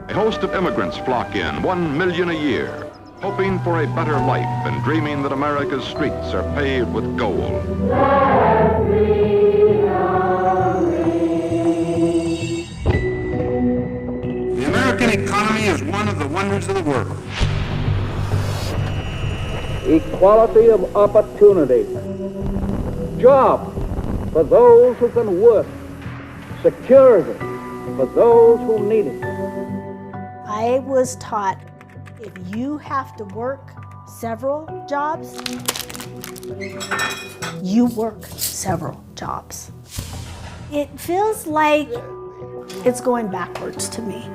A host of immigrants flock in, 1 million a year, hoping for a better life and dreaming that America's streets are paved with gold. The American economy is one of the wonders of the world. Equality of opportunity. Jobs for those who can work. Security for those who need it. I was taught if you have to work several jobs, you work several jobs. It feels like it's going backwards to me.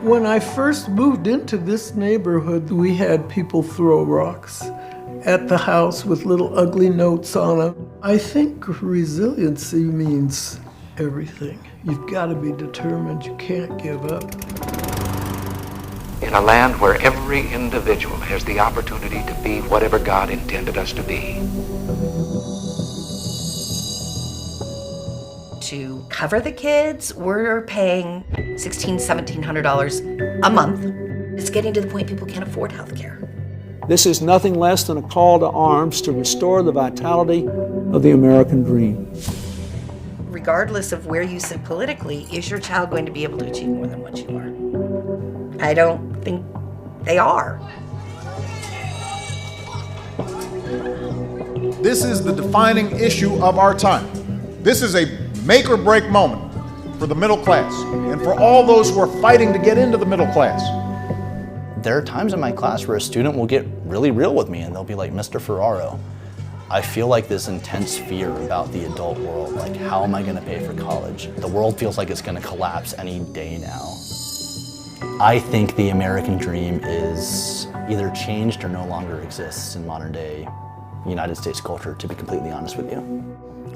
When I first moved into this neighborhood, we had people throw rocks at the house with little ugly notes on them. I think resiliency means everything. You've got to be determined. You can't give up. In a land where every individual has the opportunity to be whatever God intended us to be. To cover the kids, we're paying $1,600, $1,700 a month. It's getting to the point people can't afford health care. This is nothing less than a call to arms to restore the vitality of the American dream. Regardless of where you sit politically, is your child going to be able to achieve more than what you are? I don't think they are. This is the defining issue of our time. This is a make or break moment for the middle class and for all those who are fighting to get into the middle class. There are times in my class where a student will get really real with me and they'll be like, Mr. Ferraro, I feel like this intense fear about the adult world. Like, how am I gonna pay for college? The world feels like it's gonna collapse any day now. I think the American dream is either changed or no longer exists in modern day United States culture, to be completely honest with you.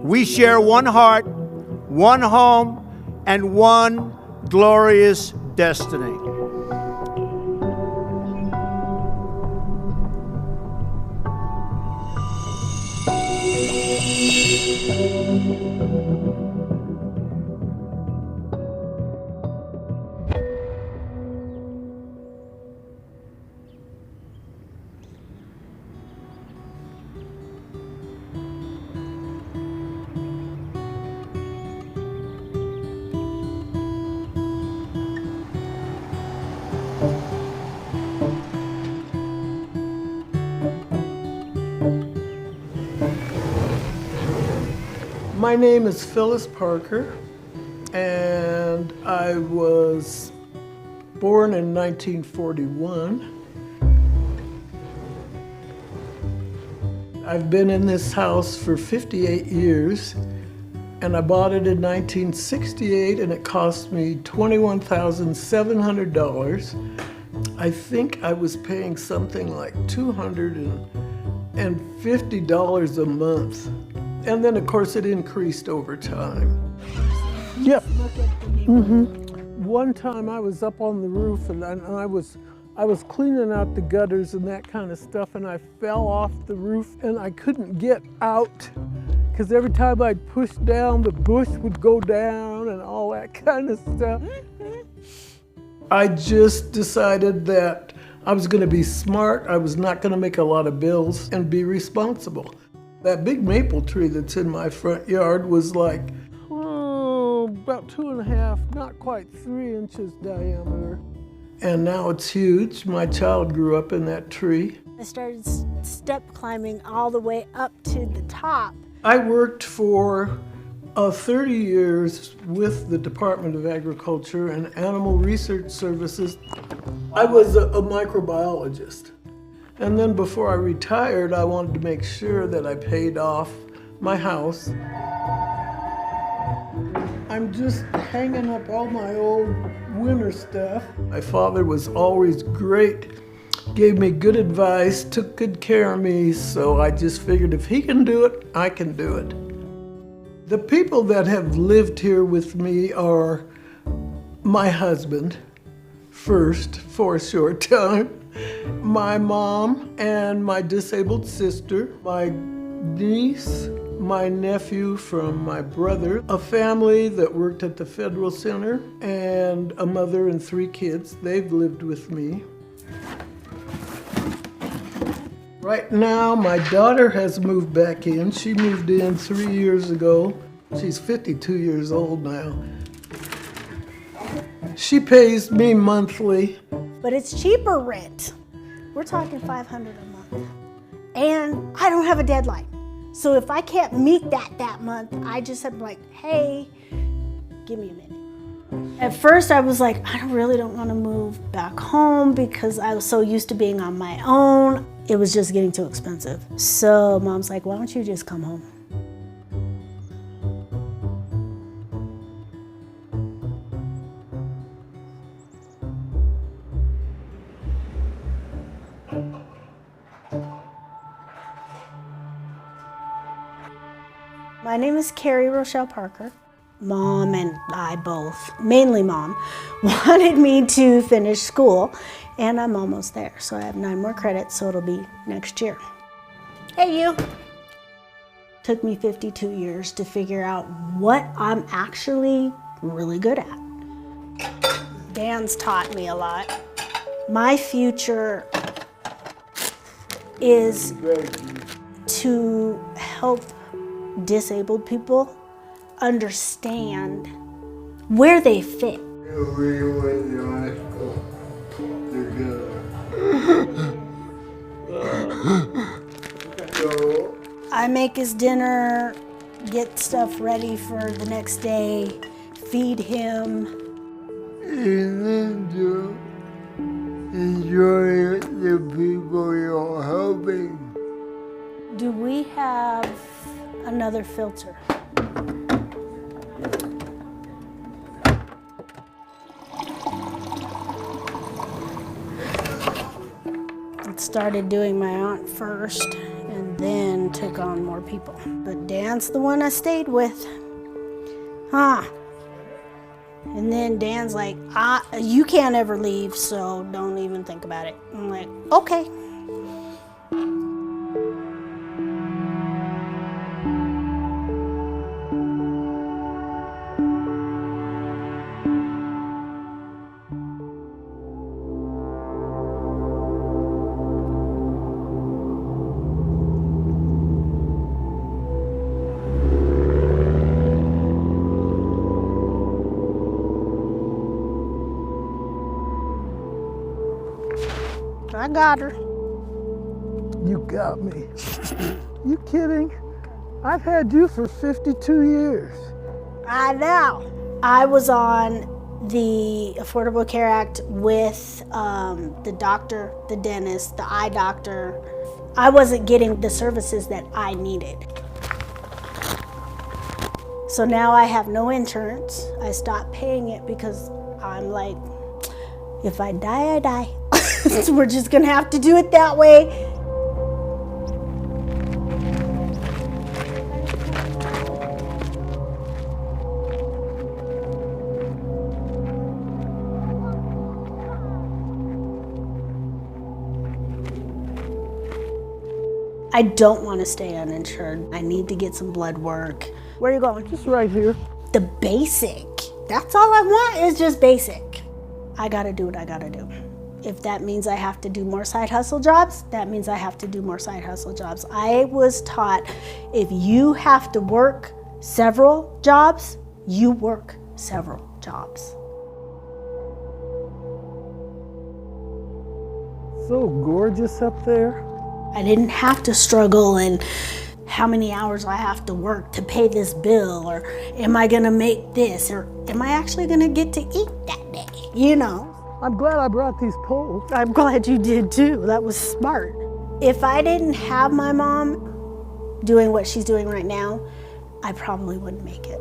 We share one heart, one home, and one glorious destiny. My name is Phyllis Parker, and I was born in 1941. I've been in this house for 58 years, and I bought it in 1968, and it cost me $21,700. I think I was paying something like $250 a month. And then, of course, it increased over time. Yep. One time I was up on the roof and I was cleaning out the gutters and that kind of stuff, and I fell off the roof and I couldn't get out because every time I'd push down, the bush would go down and all that kind of stuff. I just decided that I was going to be smart, I was not going to make a lot of bills, and be responsible. That big maple tree that's in my front yard was like, about 2.5, not quite 3 inches diameter. And now it's huge. My child grew up in that tree. I started step climbing all the way up to the top. I worked for 30 years with the Department of Agriculture and Animal Research Services. I was a microbiologist. And then before I retired, I wanted to make sure that I paid off my house. I'm just hanging up all my old winter stuff. My father was always great, gave me good advice, took good care of me, so I just figured if he can do it, I can do it. The people that have lived here with me are my husband, first, for a short time, my mom and my disabled sister, my niece, my nephew from my brother, a family that worked at the Federal Center, and a mother and 3 kids. They've lived with me. Right now, my daughter has moved back in. She moved in 3 years ago. She's 52 years old now. She pays me monthly. But it's cheaper rent. We're talking $500 a month. And I don't have a deadline. So if I can't meet that month, I just am like, hey, give me a minute. At first I was like, I really don't want to move back home because I was so used to being on my own. It was just getting too expensive. So Mom's like, why don't you just come home? My name is Carrie Rochelle Parker. Mom and I both, mainly Mom, wanted me to finish school, and I'm almost there. So I have 9 more credits, so it'll be next year. Hey, you. Took me 52 years to figure out what I'm actually really good at. Dan's taught me a lot. My future is to help disabled people understand where they fit. I make his dinner, get stuff ready for the next day, feed him. And then to enjoy the people you're helping. Do we have another filter? It started doing my aunt first and then took on more people. But Dan's the one I stayed with. And then Dan's like, you can't ever leave, so don't even think about it. I'm like, okay. I got her. You got me. You kidding? I've had you for 52 years. I know. I was on the Affordable Care Act with the doctor, the dentist, the eye doctor. I wasn't getting the services that I needed. So now I have no insurance. I stopped paying it because I'm like, if I die, I die. So we're just gonna have to do it that way. I don't want to stay uninsured. I need to get some blood work. Where are you going? Just right here. The basic. That's all I want is just basic. I gotta do what I gotta do. If that means I have to do more side hustle jobs, that means I have to do more side hustle jobs. I was taught if you have to work several jobs, you work several jobs. So gorgeous up there. I didn't have to struggle and how many hours I have to work to pay this bill, or am I gonna make this, or am I actually gonna get to eat that day, you know? I'm glad I brought these poles. I'm glad you did too. That was smart. If I didn't have my mom doing what she's doing right now, I probably wouldn't make it.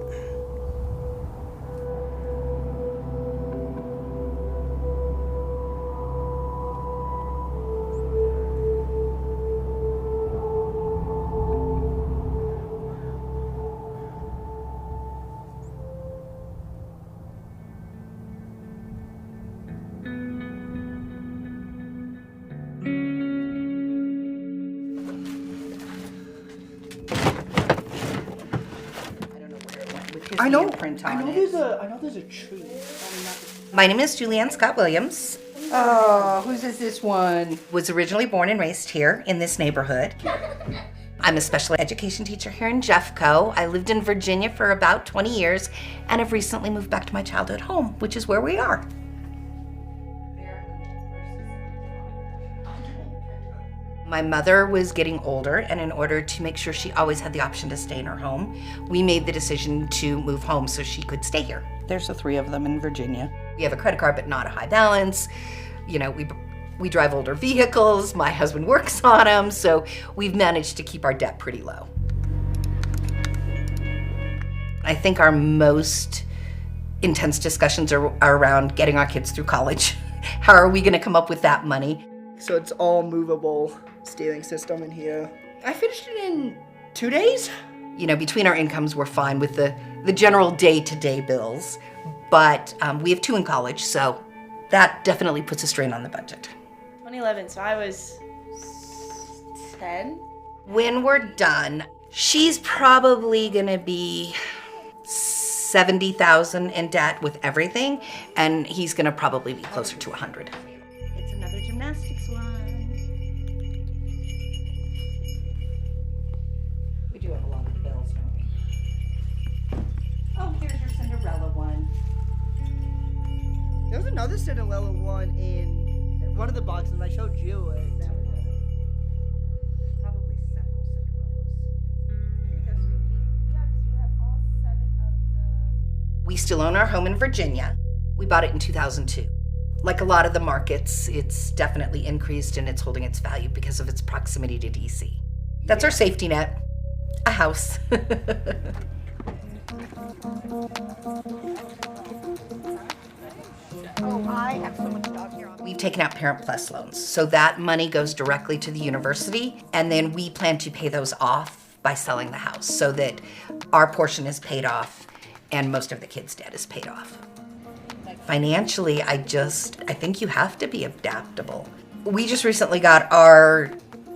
his handprint on it. I know there's a tree. My name is Julianne Scott Williams. Oh, whose is this one? Was originally born and raised here in this neighborhood. I'm a special education teacher here in Jeffco. I lived in Virginia for about 20 years and have recently moved back to my childhood home, which is where we are. My mother was getting older, and in order to make sure she always had the option to stay in her home, we made the decision to move home so she could stay here. There's the 3 of them in Virginia. We have a credit card, but not a high balance. You know, we drive older vehicles. My husband works on them, so we've managed to keep our debt pretty low. I think our most intense discussions are around getting our kids through college. How are we going to come up with that money? So it's all movable steering system in here. I finished it in 2 days. You know, between our incomes, we're fine with the general day-to-day bills, but we have 2 in college, so that definitely puts a strain on the budget. 2011, so I was 10. When we're done, she's probably gonna be $70,000 in debt with everything, and he's gonna probably be closer to 100. It's another gymnastics one. We do have a lot of bills, don't we? Oh, here's your Cinderella one. There was another Cinderella one in one of the boxes. I showed you it. Probably several Cinderellas. We still own our home in Virginia. We bought it in 2002. Like a lot of the markets, it's definitely increased and it's holding its value because of its proximity to DC. That's our safety net, a house. Oh, I have so much dog hair on. We've taken out Parent Plus loans, so that money goes directly to the university, and then we plan to pay those off by selling the house so that our portion is paid off and most of the kids' debt is paid off. Financially, I think you have to be adaptable. We just recently got our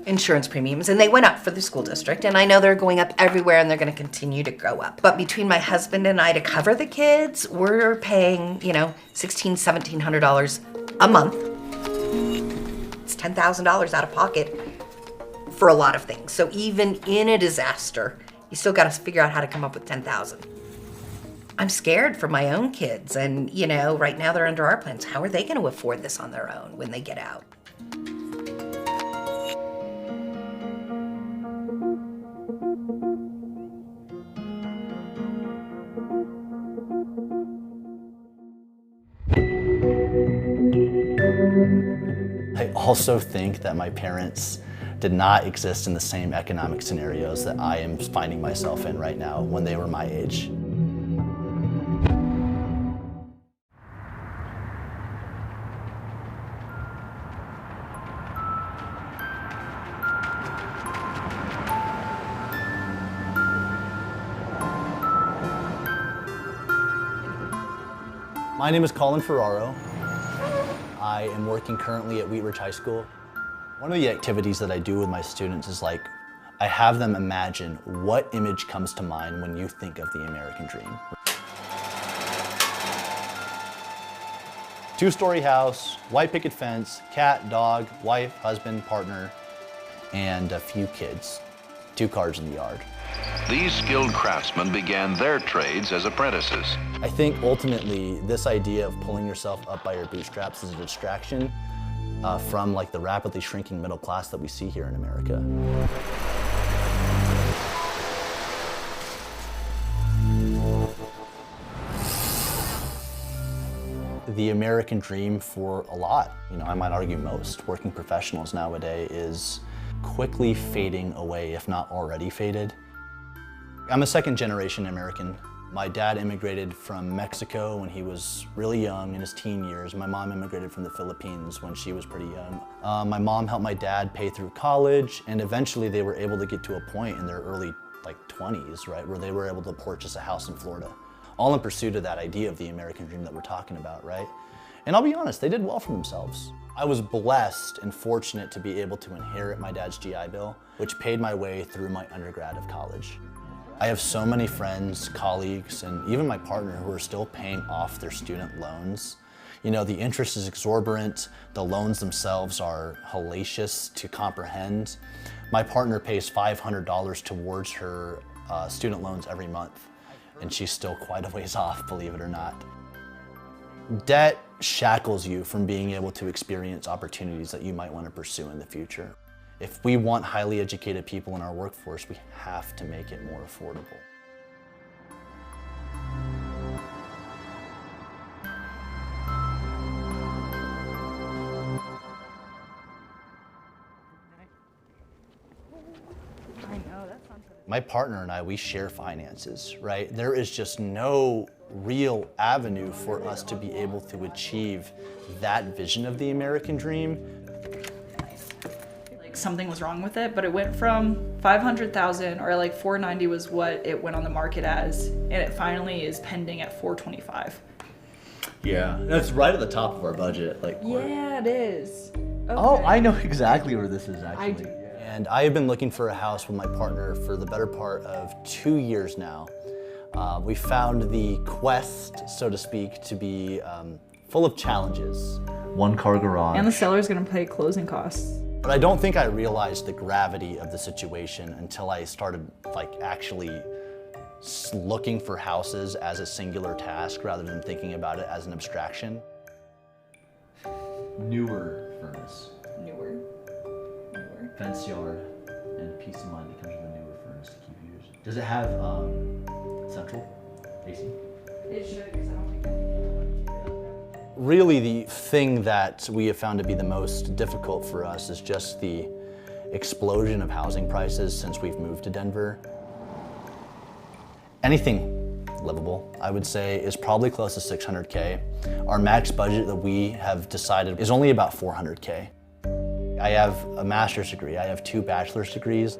insurance premiums and they went up for the school district, and I know they're going up everywhere and they're gonna continue to go up. But between my husband and I to cover the kids, we're paying, $1,600, $1,700 a month. It's $10,000 out of pocket for a lot of things. So even in a disaster, you still gotta figure out how to come up with $10,000. I'm scared for my own kids, and right now they're under our plans. How are they gonna afford this on their own when they get out? I also think that my parents did not exist in the same economic scenarios that I am finding myself in right now when they were my age. My name is Colin Ferraro. I am working currently at Wheat Ridge High School. One of the activities that I do with my students is I have them imagine what image comes to mind when you think of the American dream. 2-story house, white picket fence, cat, dog, wife, husband, partner, and a few kids. 2 cars in the yard. These skilled craftsmen began their trades as apprentices. I think ultimately this idea of pulling yourself up by your bootstraps is a distraction from the rapidly shrinking middle class that we see here in America. The American dream for a lot, I might argue most, working professionals nowadays is quickly fading away, if not already faded. I'm a 2nd-generation American. My dad immigrated from Mexico when he was really young, in his teen years. My mom immigrated from the Philippines when she was pretty young. My mom helped my dad pay through college, and eventually they were able to get to a point in their early 20s, right, where they were able to purchase a house in Florida. All in pursuit of that idea of the American dream that we're talking about, right? And I'll be honest, they did well for themselves. I was blessed and fortunate to be able to inherit my dad's GI Bill, which paid my way through my undergrad of college. I have so many friends, colleagues, and even my partner who are still paying off their student loans. You know, the interest is exorbitant, the loans themselves are hellacious to comprehend. My partner pays $500 towards her student loans every month, and she's still quite a ways off, believe it or not. Debt shackles you from being able to experience opportunities that you might want to pursue in the future. If we want highly educated people in our workforce, we have to make it more affordable. My partner and I, we share finances, right? There is just no real avenue for us to be able to achieve that vision of the American dream. Like something was wrong with it, but it went from 500,000 or like 490 was what it went on the market as, and it finally is pending at 425. Yeah, that's right at the top of our budget. Like, yeah, it is. Okay. Oh, I know exactly where this is actually. And I have been looking for a house with my partner for the better part of 2 years now. We found the quest, so to speak, to be full of challenges. One-car garage. And the seller's gonna pay closing costs. But I don't think I realized the gravity of the situation until I started actually looking for houses as a singular task rather than thinking about it as an abstraction. Newer furnace. Newer. Fence yard and peace of mind that comes with a newer furnace to keep using. Does it have central AC? It should, because I don't think Really, the thing that we have found to be the most difficult for us is just the explosion of housing prices since we've moved to Denver. Anything livable, I would say, is probably close to $600K. Our max budget that we have decided is only about $400K. I have a master's degree, I have 2 bachelor's degrees.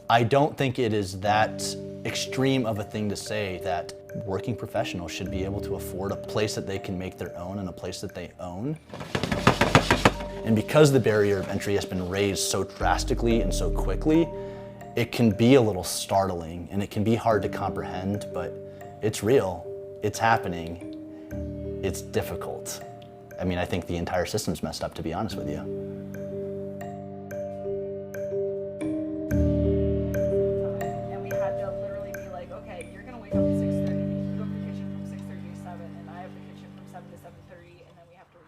I don't think it is that extreme of a thing to say that working professionals should be able to afford a place that they can make their own and a place that they own. And because the barrier of entry has been raised so drastically and so quickly, it can be a little startling and it can be hard to comprehend, but it's real, it's happening, it's difficult. I mean, I think the entire system's messed up, to be honest with you. And we had to literally be like, okay, you're gonna wake up at 6:30, you go to the kitchen from 6:30 to 7, and I have the kitchen from 7 to 7:30, and then we have to leave.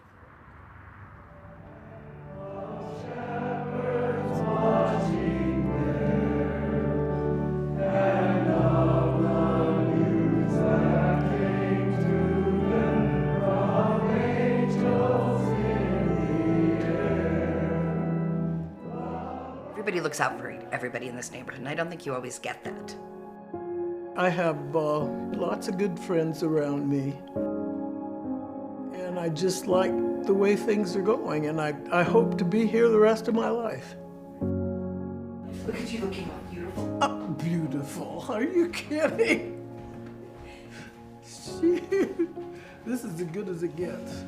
Everybody looks out for everybody in this neighborhood, and I don't think you always get that. I have lots of good friends around me, and I just like the way things are going, and I hope to be here the rest of my life. Look at you looking beautiful. Beautiful, are you kidding? Shoot. This is as good as it gets.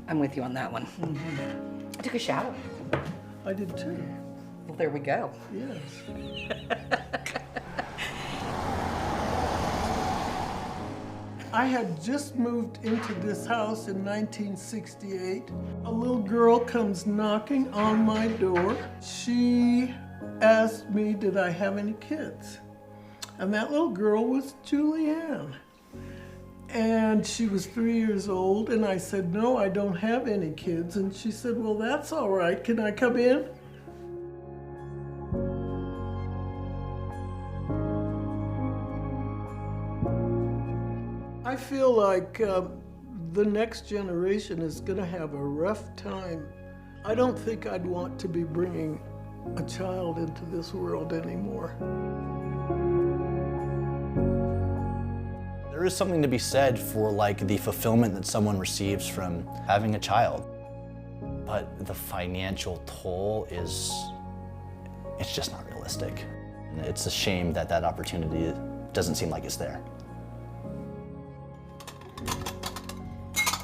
I'm with you on that one. I took a shower. I did too. Well, there we go. Yes. I had just moved into this house in 1968. A little girl comes knocking on my door. She asked me, did I have any kids? And that little girl was Julianne. And she was 3 years old, and I said, no, I don't have any kids. And she said, well, that's all right. Can I come in? I feel like the next generation is going to have a rough time. I don't think I'd want to be bringing a child into this world anymore. There is something to be said for the fulfillment that someone receives from having a child. But the financial toll it's just not realistic. And it's a shame that that opportunity doesn't seem like it's there.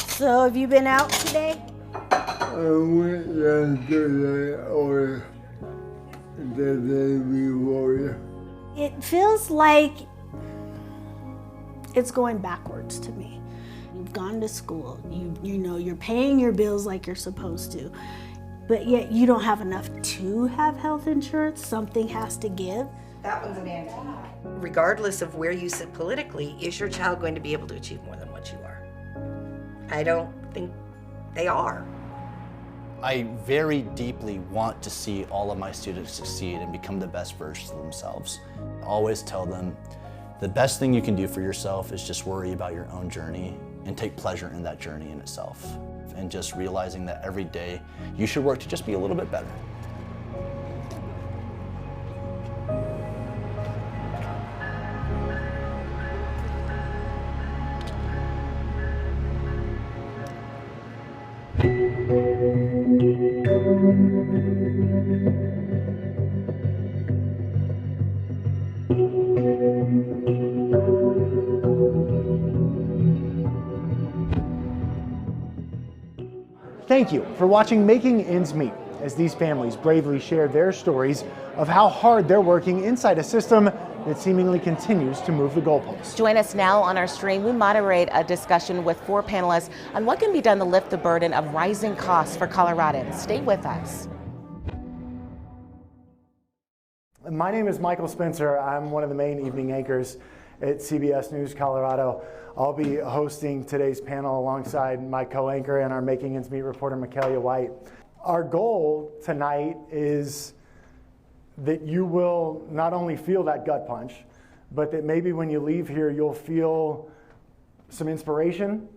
So have you been out today? I went yesterday or that they be warrior. It feels like it's going backwards to me. You've gone to school, you know, you're paying your bills like you're supposed to, but yet you don't have enough to have health insurance. Something has to give. That one's an antique. Regardless of where you sit politically, is your child going to be able to achieve more than what you are? I don't think they are. I very deeply want to see all of my students succeed and become the best versions of themselves. I always tell them, the best thing you can do for yourself is just worry about your own journey and take pleasure in that journey in itself. And just realizing that every day you should work to just be a little bit better. Thank you for watching Making Ends Meet, as these families bravely share their stories of how hard they're working inside a system that seemingly continues to move the goalposts. Join us now on our stream. We moderate a discussion with 4 panelists on what can be done to lift the burden of rising costs for Coloradans. Stay with us. My name is Michael Spencer. I'm one of the main evening anchors at CBS News Colorado. I'll be hosting today's panel alongside my co-anchor and our Making Ends Meet reporter, Michaela White. Our goal tonight is that you will not only feel that gut punch, but that maybe when you leave here, you'll feel some inspiration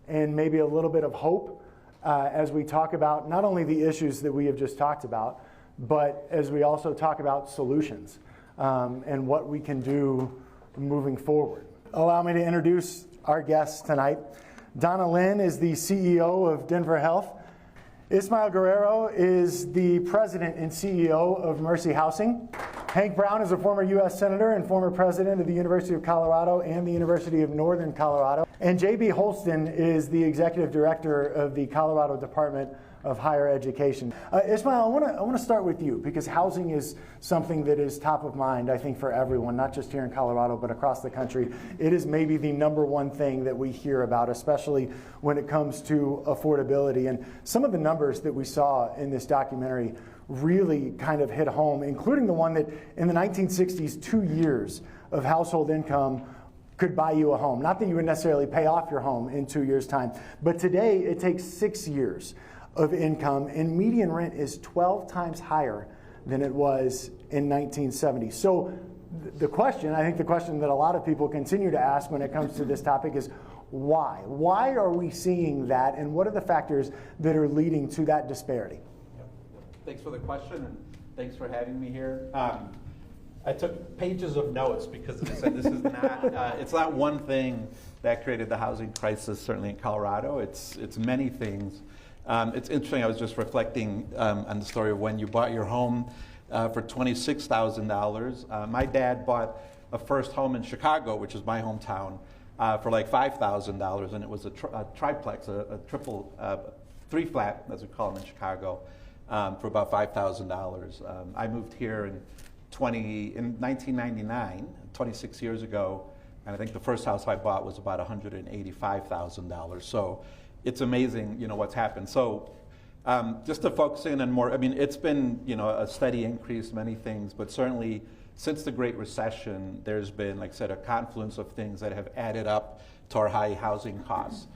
and maybe a little bit of hope as we talk about not only the issues that we have just talked about, but as we also talk about solutions and what we can do moving forward. Allow me to introduce our guests tonight. Donna Lynn is the CEO of Denver Health. Ismael Guerrero is the president and CEO of Mercy Housing. Hank Brown is a former U.S. Senator and former president of the University of Colorado and the University of Northern Colorado. And J.B. Holston is the executive director of the Colorado Department of Higher Education. Ismael, I want to start with you, because housing is something that is top of mind, I think, for everyone, not just here in Colorado, but across the country. It is maybe the number one thing that we hear about, especially when it comes to affordability. And some of the numbers that we saw in this documentary really kind of hit home, including the one that in the 1960s, 2 years of household income could buy you a home. Not that you would necessarily pay off your home in 2 years' time, but today it takes 6 years of income, and median rent is 12 times higher than it was in 1970. So the question, I think the question that a lot of people continue to ask when it comes to this topic is why? Why are we seeing that, and what are the factors that are leading to that disparity? Thanks for the question, and thanks for having me here. I took pages of notes because, as I said, this is not, it's not one thing that created the housing crisis, certainly in Colorado. It's many things. It's interesting, I was just reflecting on the story of when you bought your home for $26,000. My dad bought a first home in Chicago, which is my hometown, for like $5,000, and it was a triplex, a triple, 3-flat, as we call them in Chicago, for about $5,000. I moved here in 1999, 26 years ago, and I think the first house I bought was about $185,000. So it's amazing, what's happened. So just to focus in on more, I mean, it's been, a steady increase, many things, but certainly since the Great Recession, there's been, like I said, a confluence of things that have added up to our high housing costs.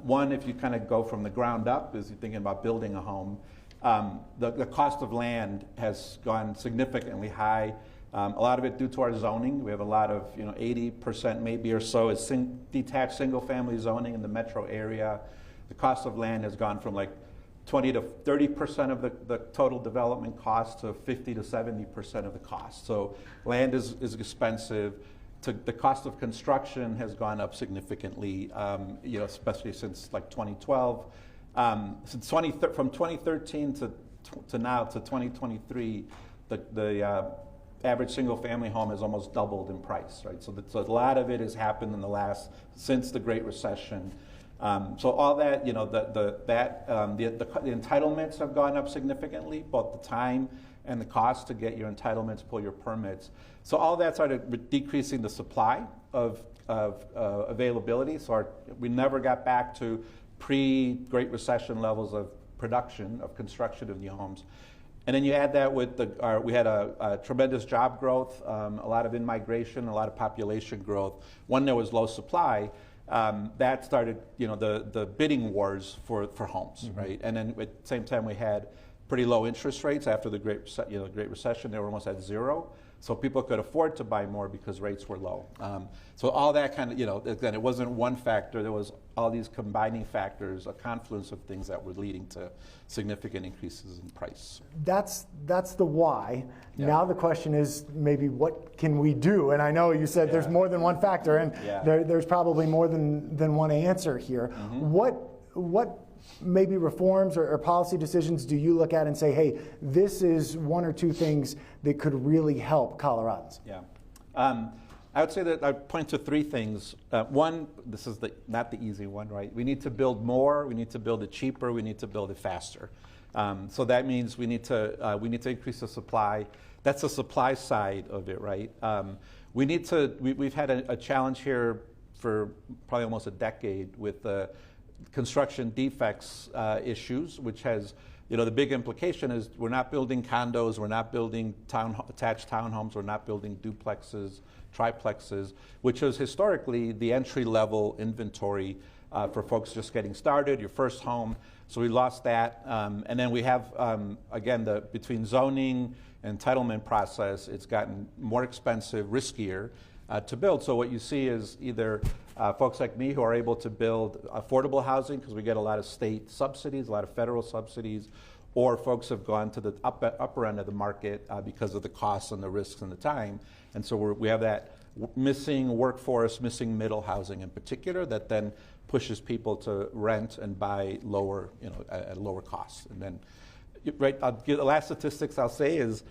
One, if you kind of go from the ground up, is you're thinking about building a home, the cost of land has gone significantly high. A lot of it due to our zoning. We have a lot of, 80% maybe or so is detached single-family zoning in the metro area. The cost of land has gone from like 20 to 30% of the total development cost to 50 to 70% of the cost. So land is expensive. The cost of construction has gone up significantly, especially since like 2012. From 2013 to now to 2023, the average single-family home has almost doubled in price, right? So a lot of it has happened since the Great Recession. So all that, the entitlements have gone up significantly, both the time and the cost to get your entitlements, pull your permits. So all that started decreasing the supply of availability. So we never got back to pre-Great Recession levels of production, of construction of new homes. And then you add that with we had a tremendous job growth, a lot of in-migration, a lot of population growth. When there was low supply, that started, the bidding wars for homes, right? And then at the same time, we had pretty low interest rates after the Great Recession. They were almost at zero. So people could afford to buy more because rates were low. So all that kind of, again, it wasn't one factor. There was all these combining factors, a confluence of things that were leading to significant increases in price. That's the why. Yeah. Now the question is maybe what can we do? And I know you said there's more than one factor, and there's probably more than one answer here. Mm-hmm. What maybe reforms or policy decisions do you look at and say, hey, this is one or two things that could really help Coloradans? Yeah. I would say that I'd point to three things. One, this is not the easy one, right? We need to build more, we need to build it cheaper, we need to build it faster. So that means we need to increase the supply. That's the supply side of it, right? We've had a challenge here for probably almost a decade with the construction defects issues, which has, the big implication is we're not building condos, we're not building attached townhomes, we're not building duplexes, triplexes, which is historically the entry-level inventory for folks just getting started, your first home. So we lost that. And then we have, again, between zoning and entitlement process, it's gotten more expensive, riskier to build. So what you see is either folks like me who are able to build affordable housing because we get a lot of state subsidies, a lot of federal subsidies, or folks have gone to the upper end of the market because of the costs and the risks and the time. And so we have that missing workforce, missing middle housing in particular, that then pushes people to rent and buy lower, at lower costs. And then, the last statistics I'll say is,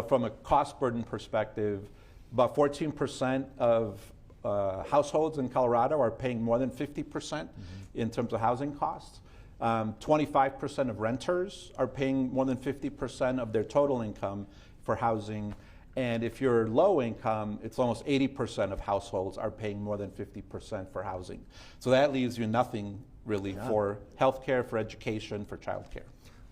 from a cost burden perspective, about 14% of households in Colorado are paying more than 50% in terms of housing costs. 25% of renters are paying more than 50% of their total income for housing. And if you're low income, it's almost 80% of households are paying more than 50% for housing. So that leaves you nothing really for healthcare, for education, for childcare.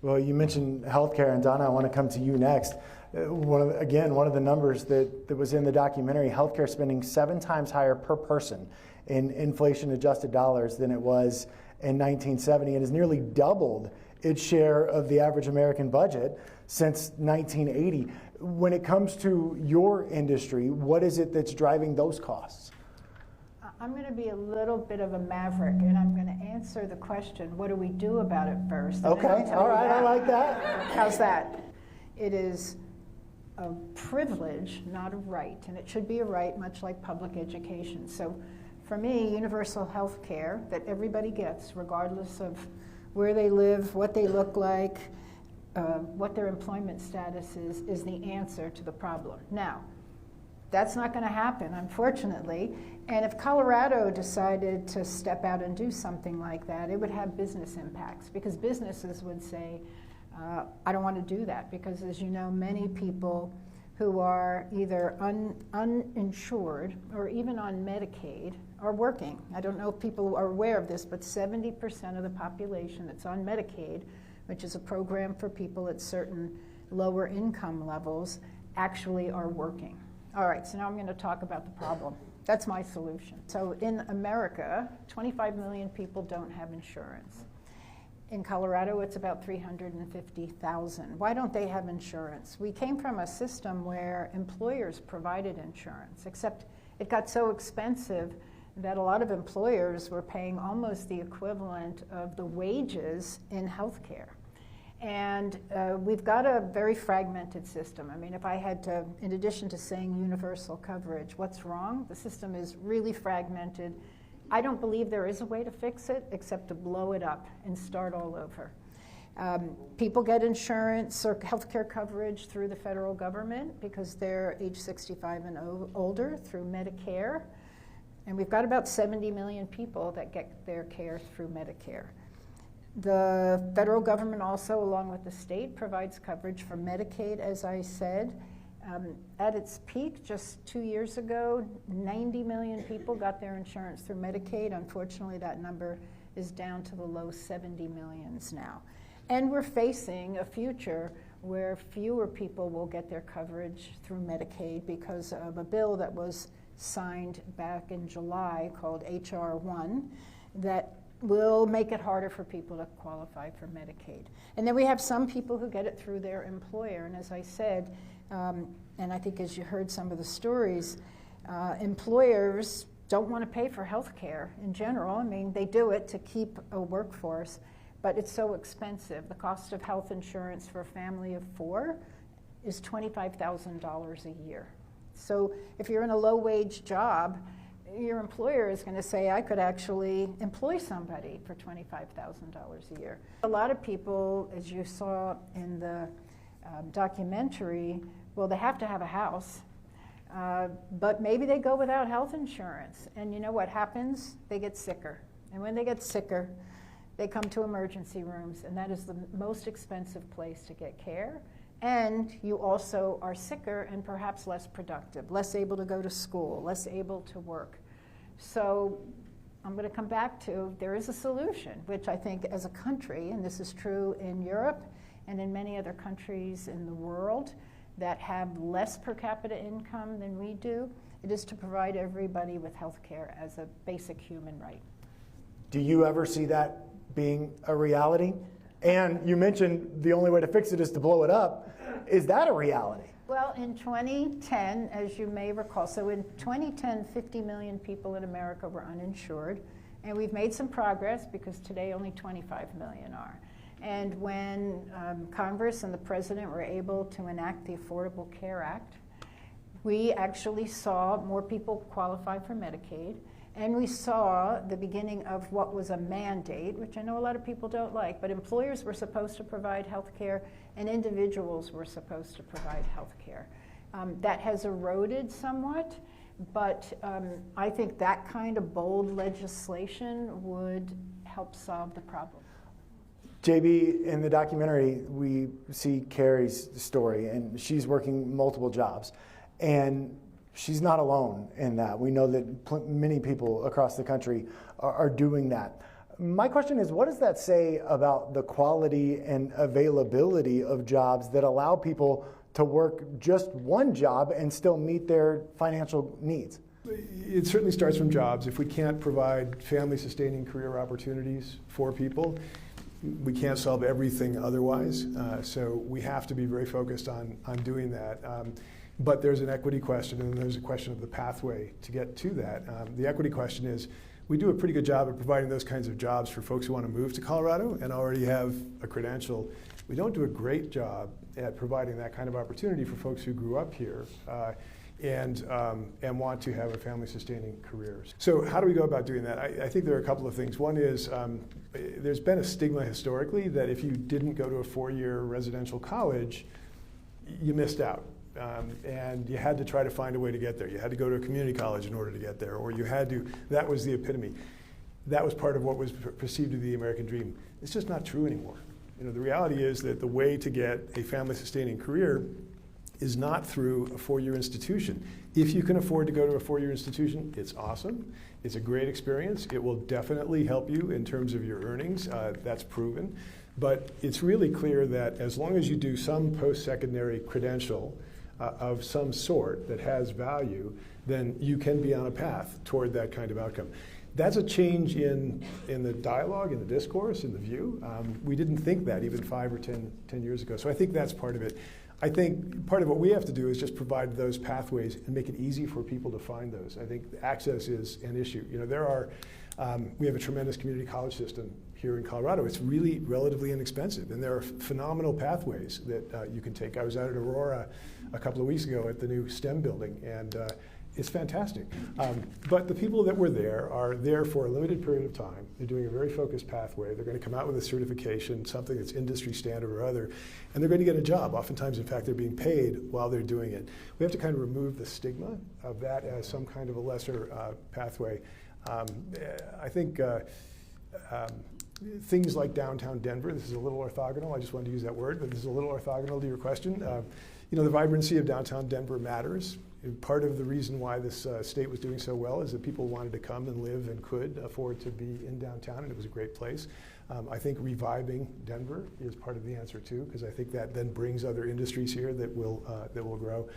Well, you mentioned healthcare, and Donna, I want to come to you next. One of the numbers that was in the documentary, healthcare spending 7 times higher per person in inflation-adjusted dollars than it was in 1970, and has nearly doubled its share of the average American budget since 1980. When it comes to your industry, what is it that's driving those costs? I'm going to be a little bit of a maverick, and I'm going to answer the question, what do we do about it first? Okay, all right, I like that. How's that? It is a privilege, not a right, and it should be a right, much like public education. So for me, universal health care that everybody gets, regardless of where they live, what they look like, what their employment status is the answer to the problem. Now, that's not going to happen, unfortunately. And if Colorado decided to step out and do something like that, it would have business impacts, because businesses would say, I don't want to do that, because as you know, many people who are either uninsured or even on Medicaid are working. I don't know if people are aware of this, but 70% of the population that's on Medicaid, which is a program for people at certain lower income levels, actually are working. All right, so now I'm going to talk about the problem. That's my solution. So in America, 25 million people don't have insurance. In Colorado, it's about 350,000. Why don't they have insurance? We came from a system where employers provided insurance, except it got so expensive that a lot of employers were paying almost the equivalent of the wages in healthcare. And we've got a very fragmented system. I mean, if I had to, in addition to saying universal coverage, what's wrong? The system is really fragmented. I don't believe there is a way to fix it except to blow it up and start all over. People get insurance or healthcare coverage through the federal government because they're age 65 and older through Medicare. And we've got about 70 million people that get their care through Medicare. The federal government also, along with the state, provides coverage for Medicaid, as I said. At its peak, just 2 years ago, 90 million people got their insurance through Medicaid. Unfortunately, that number is down to the low 70 millions now. And we're facing a future where fewer people will get their coverage through Medicaid because of a bill that was signed back in July called H.R. 1 that will make it harder for people to qualify for Medicaid. And then we have some people who get it through their employer. And as I said, and I think as you heard some of the stories, employers don't want to pay for health care in general. I mean, they do it to keep a workforce, but it's so expensive. The cost of health insurance for a family of 4 is $25,000 a year. So if you're in a low-wage job, your employer is going to say, I could actually employ somebody for $25,000 a year. A lot of people, as you saw in the documentary, well, they have to have a house, but maybe they go without health insurance. And you know what happens? They get sicker. And when they get sicker, they come to emergency rooms, and that is the most expensive place to get care. And you also are sicker and perhaps less productive, less able to go to school, less able to work. So I'm going to come back to there is a solution, which I think as a country, and this is true in Europe and in many other countries in the world that have less per capita income than we do, it is to provide everybody with health care as a basic human right. Do you ever see that being a reality? And you mentioned the only way to fix it is to blow it up. Is that a reality? Well, in 2010, as you may recall, so in 2010, 50 million people in America were uninsured. And we've made some progress because today only 25 million are. And when Congress and the President were able to enact the Affordable Care Act, we actually saw more people qualify for Medicaid. And we saw the beginning of what was a mandate, which I know a lot of people don't like, but employers were supposed to provide health care and individuals were supposed to provide health care. That has eroded somewhat, but I think that kind of bold legislation would help solve the problem. JB, in the documentary, we see Carrie's story, and she's working multiple jobs. And she's not alone in that. We know that many people across the country are doing that. My question is, what does that say about the quality and availability of jobs that allow people to work just one job and still meet their financial needs? It certainly starts from jobs. If we can't provide family-sustaining career opportunities for people, we can't solve everything otherwise. So we have to be very focused on doing that. But there's an equity question, and there's a question of the pathway to get to that. The equity question is, we do a pretty good job at providing those kinds of jobs for folks who want to move to Colorado and already have a credential. We don't do a great job at providing that kind of opportunity for folks who grew up here and want to have a family-sustaining career. So how do we go about doing that? I think there are a couple of things. One is there's been a stigma historically that if you didn't go to a 4-year residential college, you missed out. And you had to try to find a way to get there. You had to go to a community college in order to get there, or you had to, that was the epitome. That was part of what was perceived to be the American dream. It's just not true anymore. You know, the reality is that the way to get a family-sustaining career is not through a 4-year institution. If you can afford to go to a 4-year institution, it's awesome. It's a great experience. It will definitely help you in terms of your earnings. That's proven. But it's really clear that as long as you do some post-secondary credential of some sort that has value, then you can be on a path toward that kind of outcome. That's a change in the dialogue, in the discourse, in the view. We didn't think that even 5 or 10 years ago. So I think that's part of it. I think part of what we have to do is just provide those pathways and make it easy for people to find those. I think access is an issue. You know, we have a tremendous community college system here in Colorado. It's really relatively inexpensive, and there are phenomenal pathways that you can take. I was out at Aurora a couple of weeks ago at the new STEM building, and it's fantastic. But the people that were there are there for a limited period of time. They're doing a very focused pathway. They're going to come out with a certification, something that's industry standard or other, and they're going to get a job. Oftentimes, in fact, they're being paid while they're doing it. We have to kind of remove the stigma of that as some kind of a lesser pathway. I think things like downtown Denver. This is a little orthogonal. I just wanted to use that word, but this is a little orthogonal to your question. The vibrancy of downtown Denver matters. Part of the reason why this state was doing so well is that people wanted to come and live and could afford to be in downtown, and it was a great place. I think reviving Denver is part of the answer too, because I think that then brings other industries here that will grow.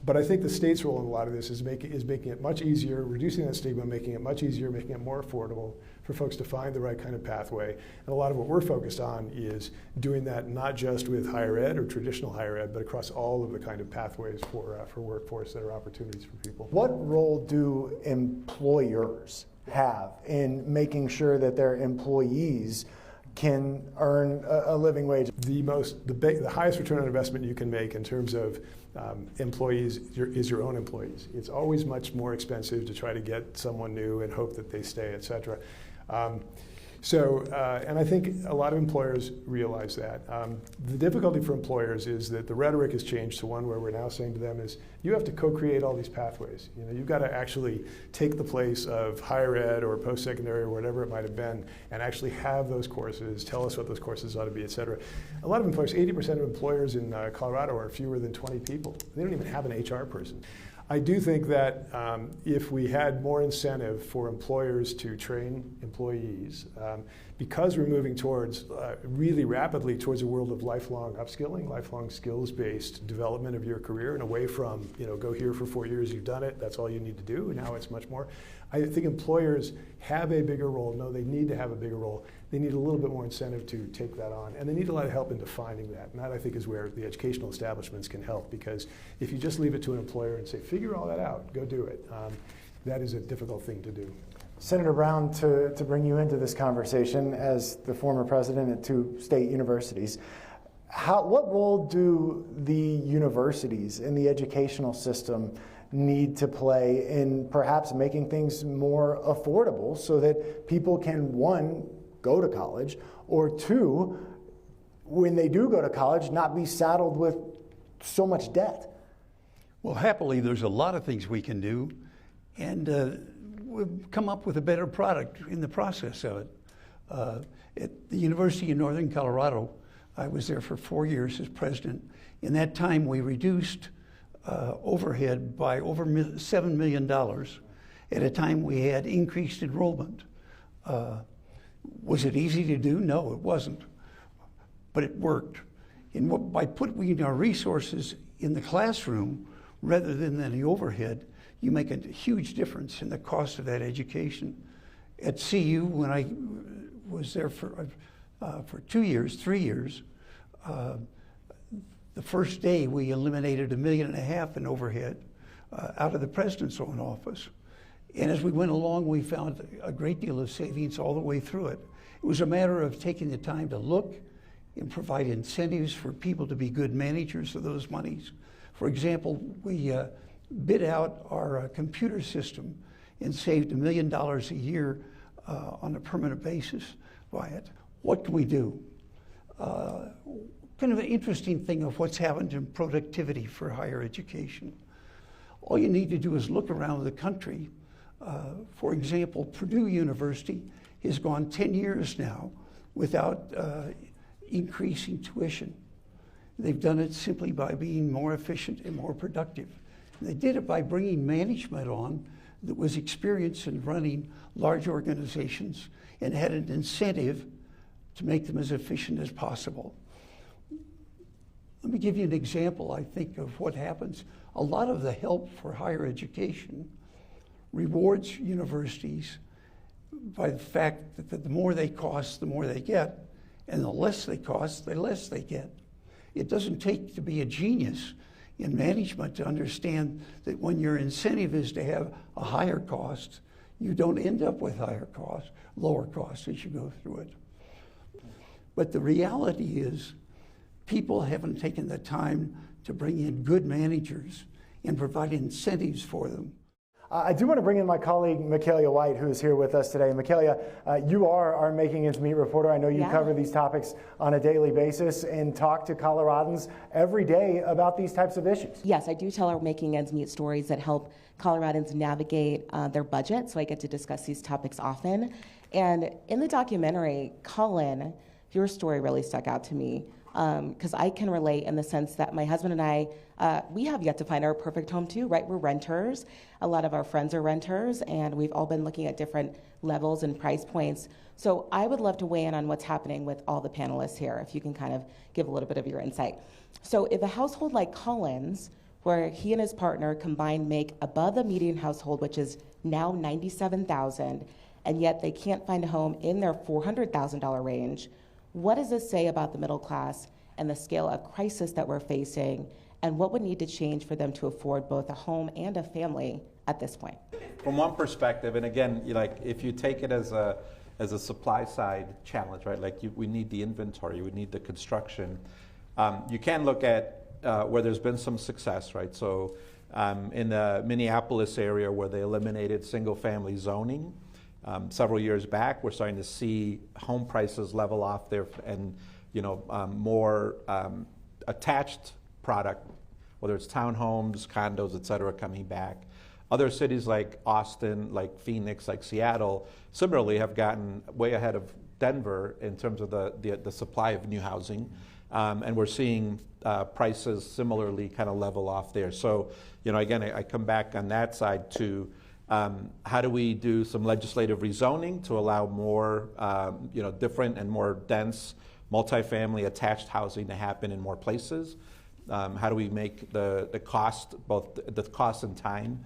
But I think the state's role in a lot of this is making it much easier, reducing that stigma, making it much easier, making it more affordable for folks to find the right kind of pathway. And a lot of what we're focused on is doing that not just with higher ed or traditional higher ed, but across all of the kind of pathways for workforce that are opportunities for people. What role do employers have in making sure that their employees can earn a living wage? The highest return on investment you can make in terms of employees is your own employees. It's always much more expensive to try to get someone new and hope that they stay, et cetera. And I think a lot of employers realize that. The difficulty for employers is that the rhetoric has changed to one where we're now saying to them is, you have to co-create all these pathways. You've got to actually take the place of higher ed or post-secondary or whatever it might have been and actually have those courses, tell us what those courses ought to be, et cetera. A lot of employers, 80% of employers in Colorado are fewer than 20 people. They don't even have an HR person. I do think that if we had more incentive for employers to train employees, because we're moving towards really rapidly towards a world of lifelong upskilling, lifelong skills-based development of your career, and away from go here for 4 years, you've done it, that's all you need to do. Now it's much more. I think employers have a bigger role. No, they need to have a bigger role. They need a little bit more incentive to take that on, and they need a lot of help in defining that. And that, I think, is where the educational establishments can help, because if you just leave it to an employer and say, figure all that out, go do it, that is a difficult thing to do. Senator Brown, to bring you into this conversation as the former president at 2 state universities, what role do the universities in the educational system need to play in perhaps making things more affordable so that people can, 1, go to college, or 2, when they do go to college, not be saddled with so much debt? Well, happily, there's a lot of things we can do, and we've come up with a better product in the process of it. At the University of Northern Colorado, I was there for 4 years as president. In that time, we reduced overhead by over $7 million at a time we had increased enrollment. Was it easy to do? No, it wasn't, but it worked. And by putting our resources in the classroom rather than in the overhead, you make a huge difference in the cost of that education. At CU, when I was there for 2 years, 3 years, the first day we eliminated $1.5 million in overhead out of the president's own office. And as we went along, we found a great deal of savings all the way through it. It was a matter of taking the time to look and provide incentives for people to be good managers of those monies. For example, we bid out our computer system and saved $1 million a year on a permanent basis by it. What can we do? Kind of an interesting thing of what's happened in productivity for higher education. All you need to do is look around the country. For example, Purdue University has gone 10 years now without increasing tuition. They've done it simply by being more efficient and more productive. And they did it by bringing management on that was experienced in running large organizations and had an incentive to make them as efficient as possible. Let me give you an example, I think, of what happens. A lot of the help for higher education rewards universities by the fact that the more they cost, the more they get, and the less they cost, the less they get. It doesn't take to be a genius in management to understand that when your incentive is to have a higher cost, you don't end up with higher costs, lower costs as you go through it. But the reality is, people haven't taken the time to bring in good managers and provide incentives for them. I do want to bring in my colleague, Michaela White, who is here with us today. Michaela, you are our Making Ends Meet reporter. I know you cover these topics on a daily basis and talk to Coloradans every day about these types of issues. Yes, I do tell our Making Ends Meet stories that help Coloradans navigate their budget, so I get to discuss these topics often. And in the documentary, Colin, your story really stuck out to me because I can relate in the sense that my husband and I, we have yet to find our perfect home too, right? We're renters. A lot of our friends are renters, and we've all been looking at different levels and price points. So I would love to weigh in on what's happening with all the panelists here, if you can kind of give a little bit of your insight. So if a household like Colin's, where he and his partner combined make above the median household, which is now $97,000, and yet they can't find a home in their $400,000 range, what does this say about the middle class and the scale of crisis that we're facing, and what would need to change for them to afford both a home and a family at this point? From one perspective, and again, like if you take it as a supply side challenge, right? Like we need the inventory, we need the construction. You can look at where there's been some success, right? So in the Minneapolis area where they eliminated single-family zoning several years back, we're starting to see home prices level off there, and more attached product, whether it's townhomes, condos, et cetera, coming back. Other cities like Austin, like Phoenix, like Seattle, similarly have gotten way ahead of Denver in terms of the supply of new housing. And we're seeing prices similarly kind of level off there. So, again, I come back on that side to how do we do some legislative rezoning to allow more, different and more dense multifamily attached housing to happen in more places? How do we make the cost, both the cost and time,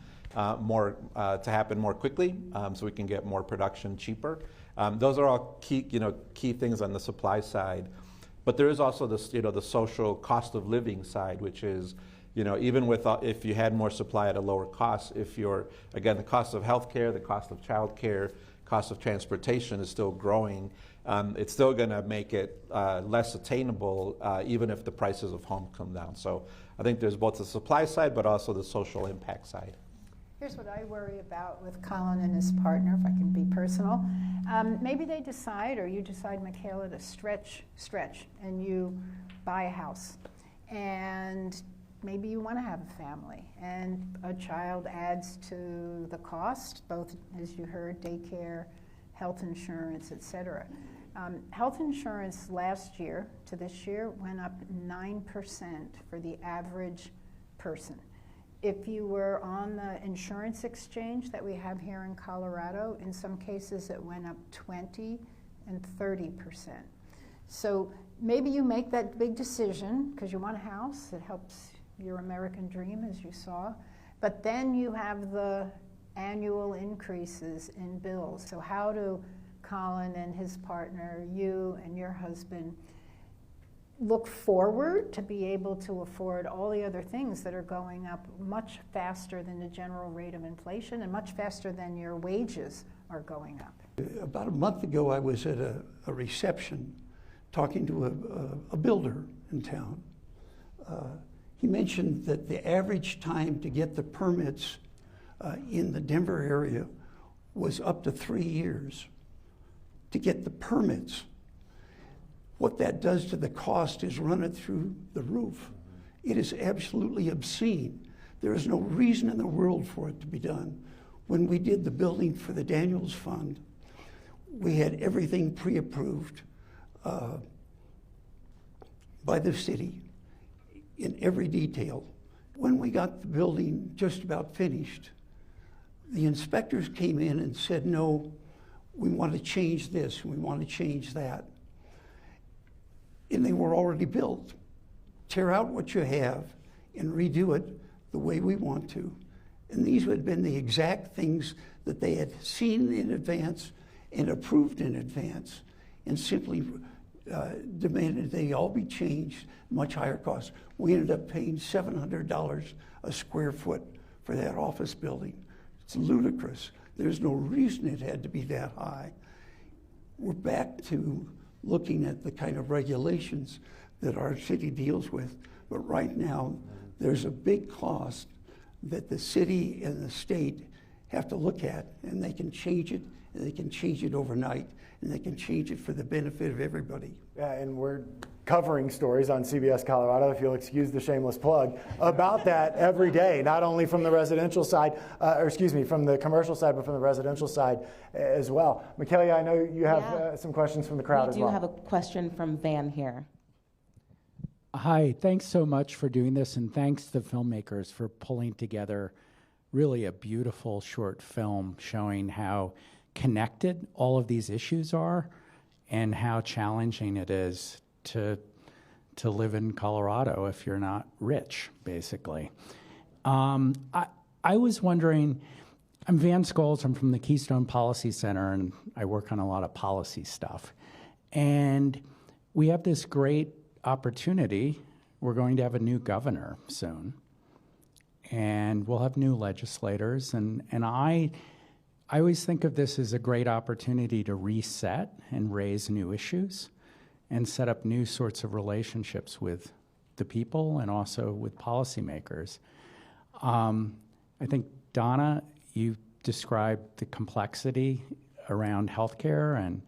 more to happen more quickly, so we can get more production cheaper? Those are all key things on the supply side. But there is also this, the social cost of living side, which is, even with if you had more supply at a lower cost, if you're, again, the cost of healthcare, the cost of childcare, cost of transportation is still growing. It's still going to make it less attainable, even if the prices of home come down. So I think there's both the supply side, but also the social impact side. Here's what I worry about with Colin and his partner, if I can be personal. Maybe they decide, or you decide, Michaela, to stretch, and you buy a house. And maybe you want to have a family, and a child adds to the cost, both, as you heard, daycare, health insurance, et cetera. Health insurance last year to this year went up 9% for the average person. If you were on the insurance exchange that we have here in Colorado, in some cases it went up 20 and 30%. So maybe you make that big decision because you want a house. It helps your American dream, as you saw. But then you have the annual increases in bills. So how do Colin and his partner, you and your husband, look forward to be able to afford all the other things that are going up much faster than the general rate of inflation and much faster than your wages are going up? About a month ago, I was at a reception talking to a builder in town. He mentioned that the average time to get the permits in the Denver area was up to 3 years to get the permits. What that does to the cost is run it through the roof. It is absolutely obscene. There is no reason in the world for it to be done. When we did the building for the Daniels Fund, we had everything pre-approved by the city in every detail. When we got the building just about finished, the inspectors came in and said, no, we want to change this, we want to change that. And they were already built. Tear out what you have and redo it the way we want to. And these had been the exact things that they had seen in advance and approved in advance, and simply demanded they all be changed, much higher cost. We ended up paying $700 a square foot for that office building. It's ludicrous. There's no reason it had to be that high. We're back to looking at the kind of regulations that our city deals with. But right now, there's a big cost that the city and the state have to look at, and they can change it, and they can change it overnight, and they can change it for the benefit of everybody. Yeah, and we're covering stories on CBS Colorado, if you'll excuse the shameless plug, about that every day, not only from the residential side, from the commercial side, but from the residential side as well. Michaela, I know you have some questions from the crowd as well. We do have a question from Van here. Hi, thanks so much for doing this, and thanks to the filmmakers for pulling together really a beautiful short film showing how connected all of these issues are and how challenging it is to live in Colorado if you're not rich, basically. I was wondering, I'm Van Scholes, I'm from the Keystone Policy Center, and I work on a lot of policy stuff. And we have this great opportunity. We're going to have a new governor soon, and we'll have new legislators, and I always think of this as a great opportunity to reset and raise new issues and set up new sorts of relationships with the people and also with policymakers. I think, Donna, you described the complexity around healthcare and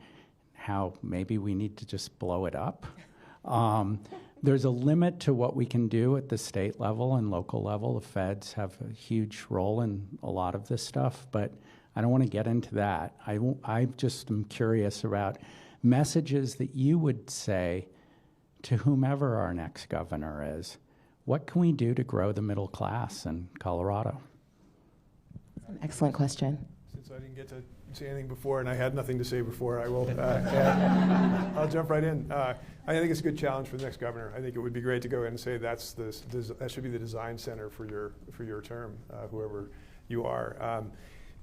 how maybe we need to just blow it up. There's a limit to what we can do at the state level and local level. The feds have a huge role in a lot of this stuff, but I don't want to get into that. I just am curious about messages that you would say to whomever our next governor is. What can we do to grow the middle class in Colorado? An excellent question. Since I didn't get to say anything before and I had nothing to say before, I will I'll jump right in. I think it's a good challenge for the next governor. I think it would be great to go in and say that should be the design center for your term, whoever you are.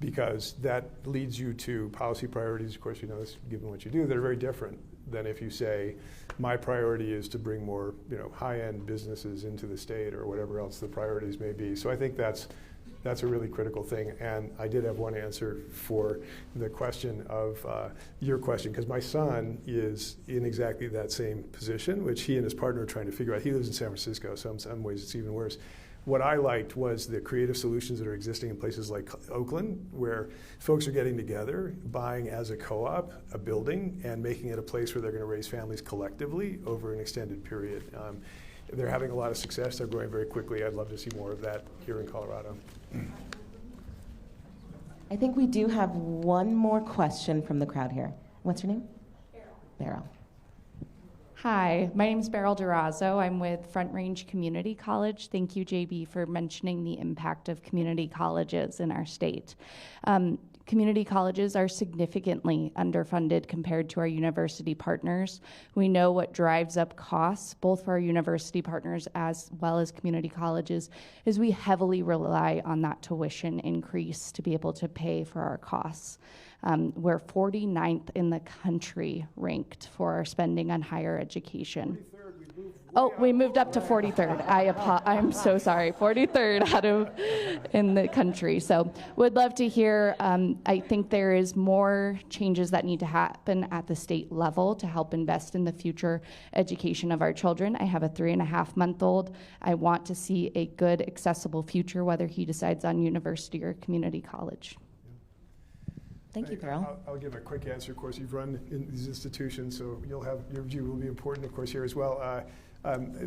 Because that leads you to policy priorities, of course, you know this, given what you do, that are very different than if you say, my priority is to bring more, high-end businesses into the state or whatever else the priorities may be. So I think that's a really critical thing. And I did have one answer for the question of your question, because my son is in exactly that same position, which he and his partner are trying to figure out. He lives in San Francisco, so in some ways it's even worse. What I liked was the creative solutions that are existing in places like Oakland, where folks are getting together, buying as a co-op a building, and making it a place where they're going to raise families collectively over an extended period. They're having a lot of success. They're growing very quickly. I'd love to see more of that here in Colorado. I think we do have one more question from the crowd here. What's your name? Beryl. Hi, my name is Beryl Durazo. I'm with Front Range Community College. Thank you, JB, for mentioning the impact of community colleges in our state. Community colleges are significantly underfunded compared to our university partners. We know what drives up costs, both for our university partners as well as community colleges, is we heavily rely on that tuition increase to be able to pay for our costs. We're 49th in the country ranked for our spending on higher education. We moved up to 43rd. I'm so sorry, 43rd in the country. So would love to hear, I think there is more changes that need to happen at the state level to help invest in the future education of our children. I have a 3.5-month-old. I want to see a good, accessible future, whether he decides on university or community college. Thank you, Carol. I'll give a quick answer. Of course, you've run in these institutions, so you'll have your view will be important, of course, here as well.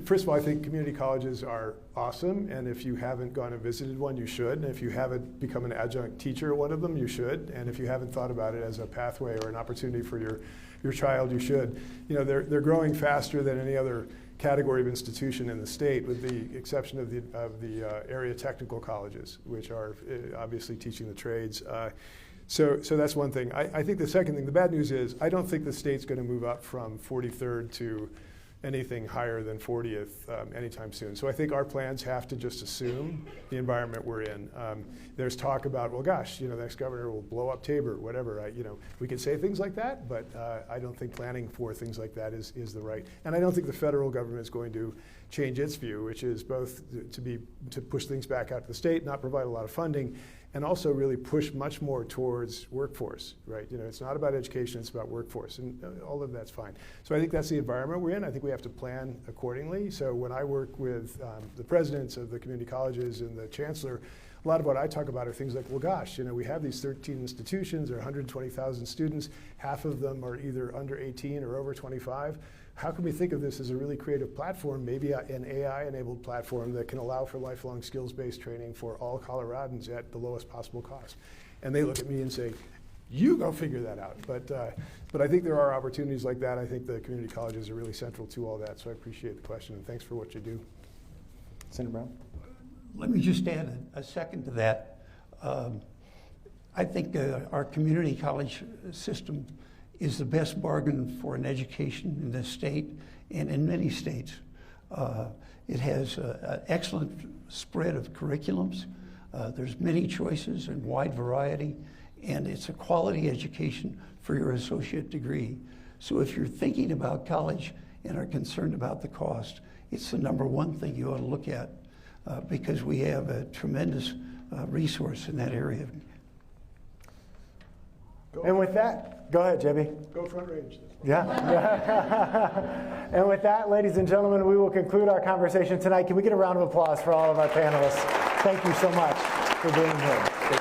First of all, I think community colleges are awesome, and if you haven't gone and visited one, you should. And if you haven't become an adjunct teacher at one of them, you should. And if you haven't thought about it as a pathway or an opportunity for your child, you should. They're growing faster than any other category of institution in the state, with the exception of the area technical colleges, which are obviously teaching the trades. So that's one thing. I think the second thing, the bad news is, I don't think the state's going to move up from 43rd to anything higher than 40th anytime soon. So I think our plans have to just assume the environment we're in. There's talk about, well, gosh, the next governor will blow up Tabor, whatever. We can say things like that, but I don't think planning for things like that is the right. And I don't think the federal government is going to change its view, which is both to push things back out to the state, not provide a lot of funding, and also really push much more towards workforce, right? It's not about education, it's about workforce, and all of that's fine. So I think that's the environment we're in. I think we have to plan accordingly. So when I work with the presidents of the community colleges and the chancellor, a lot of what I talk about are things like, well, gosh, we have these 13 institutions, there are 120,000 students, half of them are either under 18 or over 25. How can we think of this as a really creative platform, maybe an AI-enabled platform that can allow for lifelong skills-based training for all Coloradans at the lowest possible cost? And they look at me and say, you go figure that out. But I think there are opportunities like that. I think the community colleges are really central to all that, so I appreciate the question, and thanks for what you do. Senator Brown? Let me just add a second to that. I think our community college system is the best bargain for an education in this state and in many states. It has an excellent spread of curriculums. There's many choices and wide variety, and it's a quality education for your associate degree. So if you're thinking about college and are concerned about the cost, it's the #1 thing you ought to look at because we have a tremendous resource in that area. And with that, go ahead, JB. Go Front Range. Yeah. And with that, ladies and gentlemen, we will conclude our conversation tonight. Can we get a round of applause for all of our panelists? Thank you so much for being here.